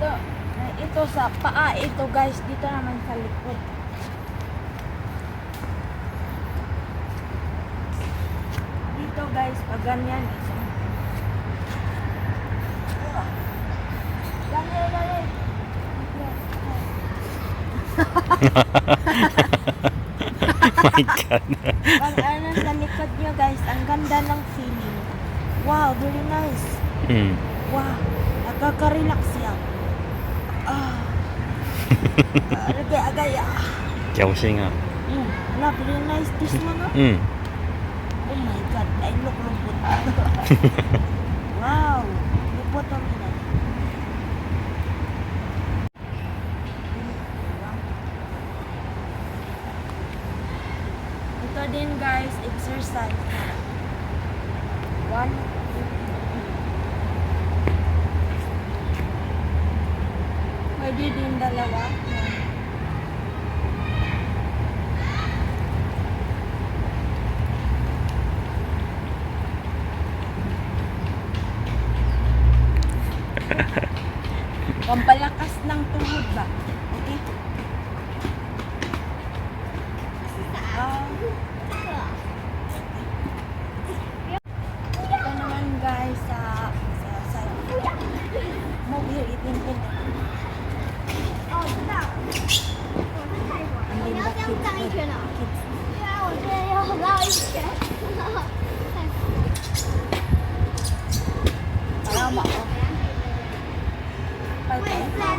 Ito sa paa, ito guys, dito naman sa likod. Dito guys, pag ganyan, ito. Ganyan, ganyan. My God. Pag ano sa likod nyo guys, ang ganda ng feeling. Wow, very nice. Mm. Wow, nakaka-relax yan. Agay-agay. Kyaosing ah. Wala, very nice this one. Mm. Oh my God, I look lupot. Wow, lupot ang ina. Ito din guys, exercise. One, pwede din dalawa. Pampalakas ng tuhod ba? Okay? Ito naman guys sa mobile itin-tin. Hindi ba kids? 对啊，我觉得有很大一圈。 Parang ba ako? 超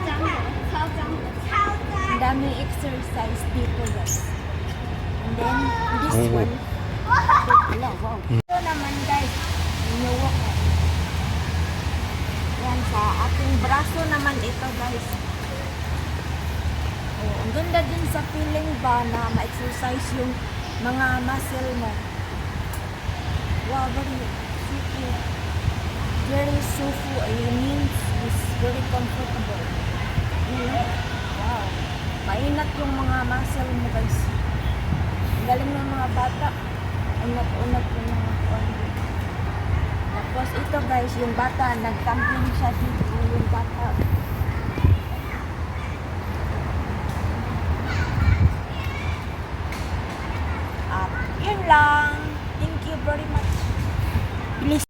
脏的，超脏的，超脏。 Ang daming exercise dito guys. And then, this Oh. one. Wala, wow. Ito naman guys, inuwak ko. Yan, sa ating braso naman ito guys. Oh, ang ganda din sa feeling ba na ma-exercise yung mga muscle mo. Wow, very sufu. Very sufu. It means it's very comfortable. Wow. Mainat yung mga muscle mo guys. Ang galing ng mga bata. Unat-unat yung mga kuwan. Tapos ito guys, yung bata, nagcamping siya dito. Yung bata.